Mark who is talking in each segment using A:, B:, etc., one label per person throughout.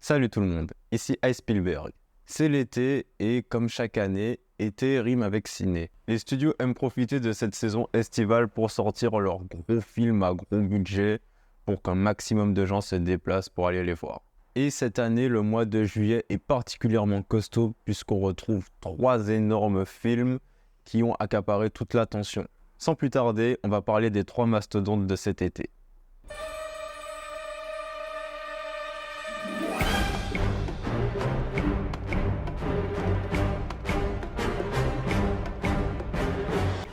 A: Salut tout le monde, ici Ice Spielberg. C'est l'été et comme chaque année, été rime avec ciné. Les studios aiment profiter de cette saison estivale pour sortir leurs gros films à gros budget pour qu'un maximum de gens se déplacent pour aller les voir. Et cette année, le mois de juillet est particulièrement costaud puisqu'on retrouve 3 énormes films qui ont accaparé toute l'attention. Sans plus tarder, on va parler des 3 mastodontes de cet été.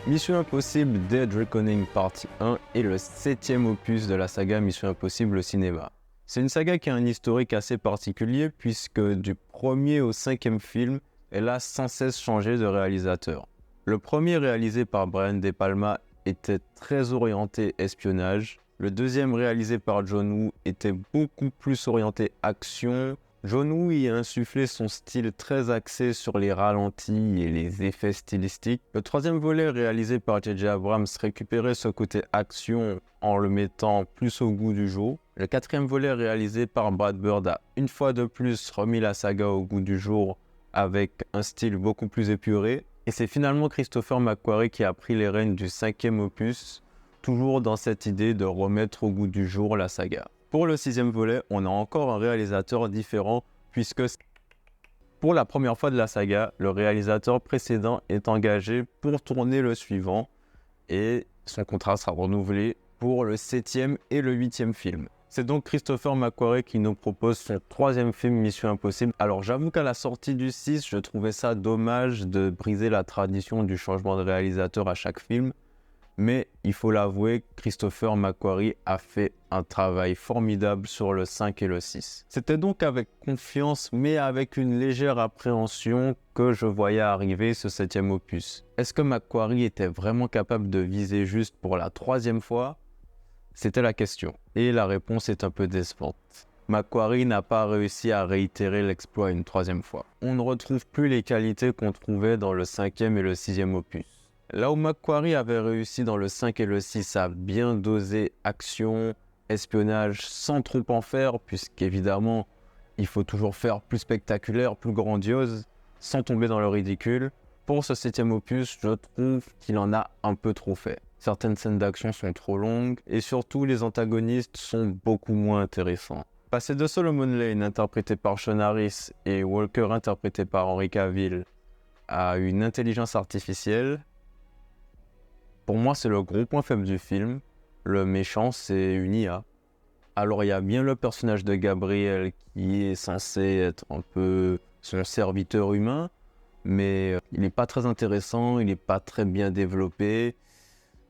A: Mission Impossible Dead Reckoning Partie 1 est le 7e opus de la saga Mission Impossible au cinéma. C'est une saga qui a un historique assez particulier puisque du premier au 5e film, elle a sans cesse changé de réalisateur. Le premier réalisé par Brian De Palma était très orienté espionnage. Le deuxième réalisé par John Woo était beaucoup plus orienté action. John Woo y a insufflé son style très axé sur les ralentis et les effets stylistiques. Le troisième volet réalisé par J.J. Abrams récupérait ce côté action en le mettant plus au goût du jour. Le quatrième volet réalisé par Brad Bird a une fois de plus remis la saga au goût du jour avec un style beaucoup plus épuré. Et c'est finalement Christopher McQuarrie qui a pris les rênes du 5e opus, toujours dans cette idée de remettre au goût du jour la saga. Pour le 6e volet, on a encore un réalisateur différent puisque pour la première fois de la saga, le réalisateur précédent est engagé pour tourner le suivant et son contrat sera renouvelé pour le 7e et le 8e film. C'est donc Christopher McQuarrie qui nous propose son 3e film Mission Impossible. Alors j'avoue qu'à la sortie du 6, je trouvais ça dommage de briser la tradition du changement de réalisateur à chaque film. Mais il faut l'avouer, Christopher McQuarrie a fait un travail formidable sur le 5 et le 6. C'était donc avec confiance, mais avec une légère appréhension que je voyais arriver ce 7e opus. Est-ce que McQuarrie était vraiment capable de viser juste pour la 3e fois ? C'était la question. Et la réponse est un peu décevante. McQuarrie n'a pas réussi à réitérer l'exploit une 3e fois. On ne retrouve plus les qualités qu'on trouvait dans le 5e et le 6e opus. Là où McQuarrie avait réussi dans le 5 et le 6 à bien doser action, espionnage sans trop en faire, puisqu'évidemment, il faut toujours faire plus spectaculaire, plus grandiose, sans tomber dans le ridicule. Pour ce 7e opus, je trouve qu'il en a un peu trop fait. Certaines scènes d'action sont trop longues, et surtout les antagonistes sont beaucoup moins intéressants. Passer de Solomon Lane, interprété par Sean Harris, et Walker, interprété par Henry Cavill, à une intelligence artificielle, pour moi, c'est le gros point faible du film. Le méchant, c'est une IA. Alors, il y a bien le personnage de Gabriel qui est censé être un peu son serviteur humain, mais il n'est pas très intéressant, il n'est pas très bien développé.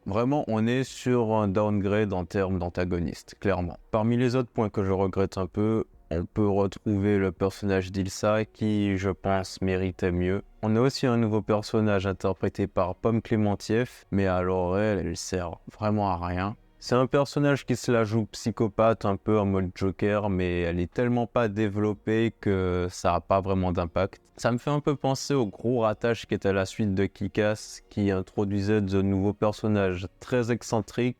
A: Vraiment, on est sur un downgrade en termes d'antagoniste, clairement. Parmi les autres points que je regrette un peu, on peut retrouver le personnage d'Ilsa qui, je pense, méritait mieux. On a aussi un nouveau personnage interprété par Pomme Clémentieff, mais alors elle sert vraiment à rien. C'est un personnage qui se la joue psychopathe, un peu en mode Joker, mais elle est tellement pas développée que ça n'a pas vraiment d'impact. Ça me fait un peu penser au gros ratage qui était la suite de Kick-Ass, qui introduisait de nouveaux personnages très excentriques,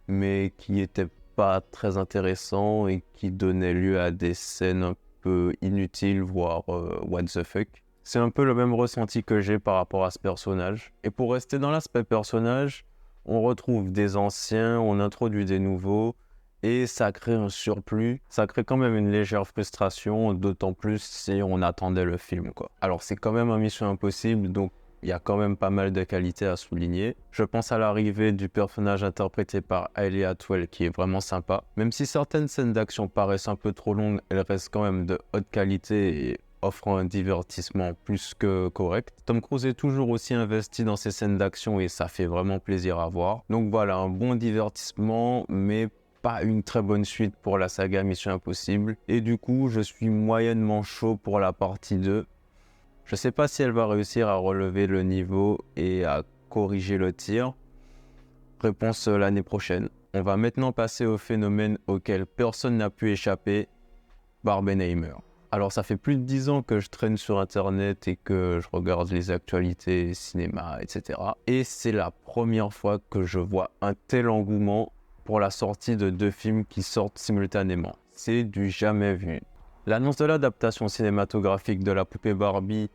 A: mais qui étaient pas très intéressant et qui donnait lieu à des scènes un peu inutiles, voire what the fuck. C'est un peu le même ressenti que j'ai par rapport à ce personnage. Et pour rester dans l'aspect personnage, on retrouve des anciens, on introduit des nouveaux, et ça crée un surplus. Ça crée quand même une légère frustration, d'autant plus si on attendait le film, quoi. Alors c'est quand même un Mission Impossible, donc il y a quand même pas mal de qualités à souligner. Je pense à l'arrivée du personnage interprété par Hayley Atwell qui est vraiment sympa. Même si certaines scènes d'action paraissent un peu trop longues, elles restent quand même de haute qualité et offrent un divertissement plus que correct. Tom Cruise est toujours aussi investi dans ces scènes d'action et ça fait vraiment plaisir à voir. Donc voilà, un bon divertissement, mais pas une très bonne suite pour la saga Mission Impossible. Et du coup, je suis moyennement chaud pour la partie 2. Je ne sais pas si elle va réussir à relever le niveau et à corriger le tir. Réponse l'année prochaine. On va maintenant passer au phénomène auquel personne n'a pu échapper, Barbenheimer. Alors ça fait plus de 10 ans que je traîne sur internet et que je regarde les actualités, cinéma, etc. Et c'est la première fois que je vois un tel engouement pour la sortie de 2 films qui sortent simultanément. C'est du jamais vu. L'annonce de l'adaptation cinématographique de la poupée Barbie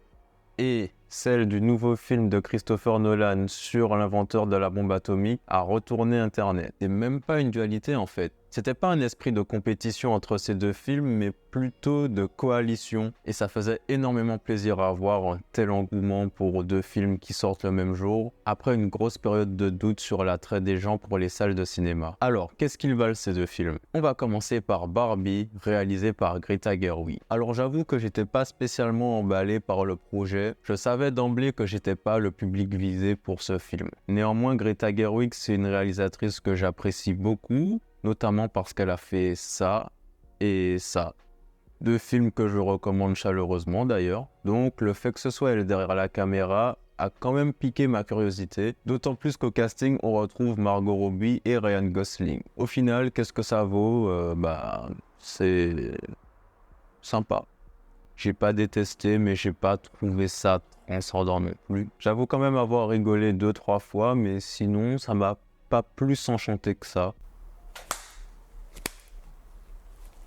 A: et celle du nouveau film de Christopher Nolan sur l'inventeur de la bombe atomique a retourné Internet. C'est même pas une dualité en fait. C'était pas un esprit de compétition entre ces deux films, mais plutôt de coalition. Et ça faisait énormément plaisir à voir un tel engouement pour deux films qui sortent le même jour, après une grosse période de doute sur l'attrait des gens pour les salles de cinéma. Alors, qu'est-ce qu'ils valent ces deux films? On va commencer par Barbie, réalisé par Greta Gerwig. Alors j'avoue que j'étais pas spécialement emballé par le projet. Je savais d'emblée que j'étais pas le public visé pour ce film. Néanmoins, Greta Gerwig, c'est une réalisatrice que j'apprécie beaucoup, notamment parce qu'elle a fait ça et ça. Deux films que je recommande chaleureusement d'ailleurs. Donc le fait que ce soit elle derrière la caméra a quand même piqué ma curiosité, d'autant plus qu'au casting on retrouve Margot Robbie et Ryan Gosling. Au final, qu'est-ce que ça vaut? C'est sympa. J'ai pas détesté, mais j'ai pas trouvé ça transcendant non plus. J'avoue quand même avoir rigolé 2-3 fois, mais sinon ça m'a pas plus enchanté que ça.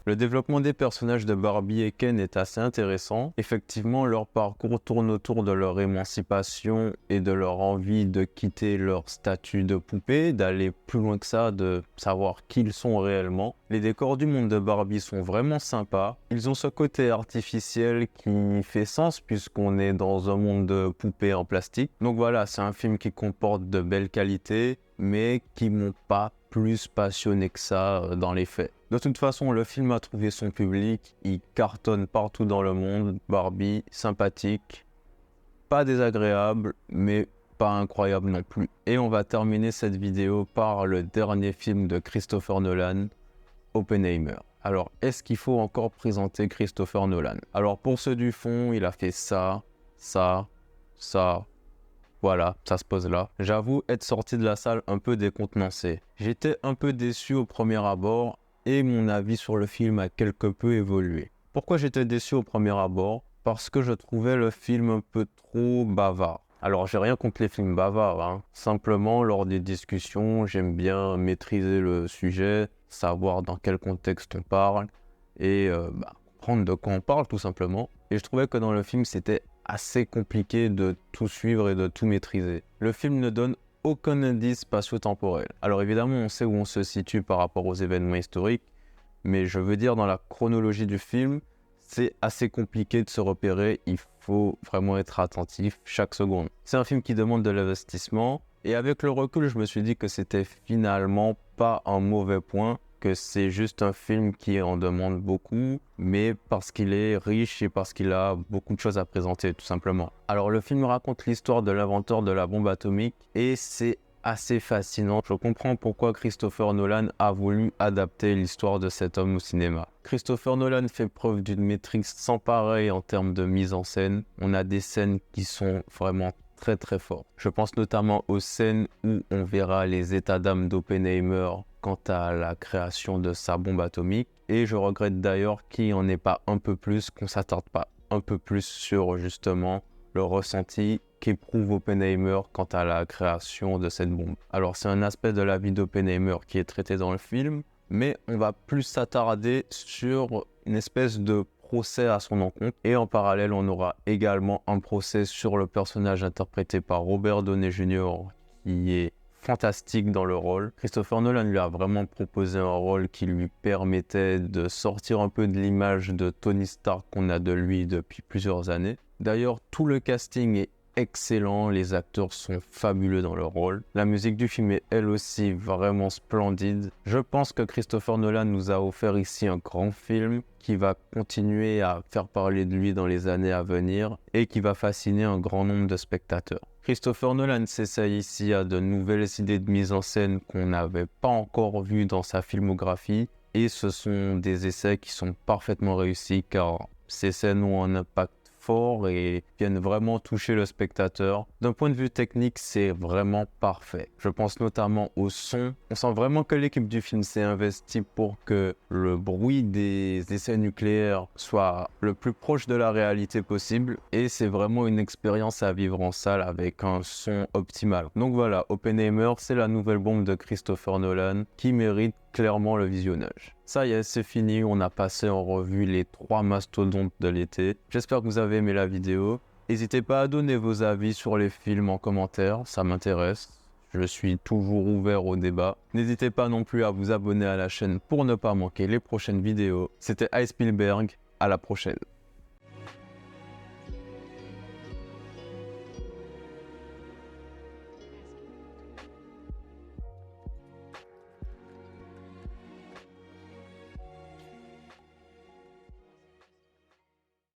A: Le développement des personnages de Barbie et Ken est assez intéressant. Effectivement, leur parcours tourne autour de leur émancipation et de leur envie de quitter leur statut de poupée, d'aller plus loin que ça, de savoir qui ils sont réellement. Les décors du monde de Barbie sont vraiment sympas. Ils ont ce côté artificiel qui fait sens puisqu'on est dans un monde de poupées en plastique. Donc voilà, c'est un film qui comporte de belles qualités, mais qui m'ont pas plus passionné que ça dans les faits. De toute façon, le film a trouvé son public, il cartonne partout dans le monde. Barbie, sympathique, pas désagréable, mais pas incroyable non plus. Et on va terminer cette vidéo par le dernier film de Christopher Nolan, Oppenheimer. Alors, est-ce qu'il faut encore présenter Christopher Nolan? Alors, pour ceux du fond, il a fait ça, ça, ça. Voilà, ça se pose là. J'avoue être sorti de la salle un peu décontenancé. J'étais un peu déçu au premier abord et mon avis sur le film a quelque peu évolué. Pourquoi j'étais déçu au premier abord? Parce que je trouvais le film un peu trop bavard. Alors j'ai rien contre les films bavards, hein. Simplement lors des discussions, j'aime bien maîtriser le sujet, savoir dans quel contexte on parle et comprendre de quoi on parle tout simplement. Et je trouvais que dans le film c'était assez compliqué de tout suivre et de tout maîtriser. Le film ne donne aucun indice spatio-temporel. Alors évidemment, on sait où on se situe par rapport aux événements historiques, mais je veux dire dans la chronologie du film, c'est assez compliqué de se repérer, il faut vraiment être attentif chaque seconde. C'est un film qui demande de l'investissement, et avec le recul, je me suis dit que c'était finalement pas un mauvais point, que c'est juste un film qui en demande beaucoup, mais parce qu'il est riche et parce qu'il a beaucoup de choses à présenter, tout simplement. Alors le film raconte l'histoire de l'inventeur de la bombe atomique et c'est assez fascinant. Je comprends pourquoi Christopher Nolan a voulu adapter l'histoire de cet homme au cinéma. Christopher Nolan fait preuve d'une maîtrise sans pareil en termes de mise en scène. On a des scènes qui sont vraiment très très fortes. Je pense notamment aux scènes où on verra les états d'âme d'Oppenheimer quant à la création de sa bombe atomique. Et je regrette d'ailleurs qu'il n'y en ait pas un peu plus, qu'on ne s'attarde pas un peu plus sur justement le ressenti qu'éprouve Oppenheimer quant à la création de cette bombe. Alors c'est un aspect de la vie d'Oppenheimer qui est traité dans le film, mais on va plus s'attarder sur une espèce de procès à son encontre. Et en parallèle, on aura également un procès sur le personnage interprété par Robert Downey Jr. qui est fantastique dans le rôle. Christopher Nolan lui a vraiment proposé un rôle qui lui permettait de sortir un peu de l'image de Tony Stark qu'on a de lui depuis plusieurs années. D'ailleurs, tout le casting est excellent, les acteurs sont fabuleux dans leur rôle. La musique du film est elle aussi vraiment splendide. Je pense que Christopher Nolan nous a offert ici un grand film qui va continuer à faire parler de lui dans les années à venir et qui va fasciner un grand nombre de spectateurs. Christopher Nolan s'essaye ici à de nouvelles idées de mise en scène qu'on n'avait pas encore vues dans sa filmographie et ce sont des essais qui sont parfaitement réussis car ces scènes ont un impact fort et viennent vraiment toucher le spectateur. D'un point de vue technique, c'est vraiment parfait. Je pense notamment au son. On sent vraiment que l'équipe du film s'est investie pour que le bruit des essais nucléaires soit le plus proche de la réalité possible et c'est vraiment une expérience à vivre en salle avec un son optimal. Donc voilà, Oppenheimer, c'est la nouvelle bombe de Christopher Nolan qui mérite clairement le visionnage. Ça y est, c'est fini, on a passé en revue les 3 mastodontes de l'été. J'espère que vous avez aimé la vidéo. N'hésitez pas à donner vos avis sur les films en commentaire, ça m'intéresse. Je suis toujours ouvert au débat. N'hésitez pas non plus à vous abonner à la chaîne pour ne pas manquer les prochaines vidéos. C'était Spielberg, à la prochaine.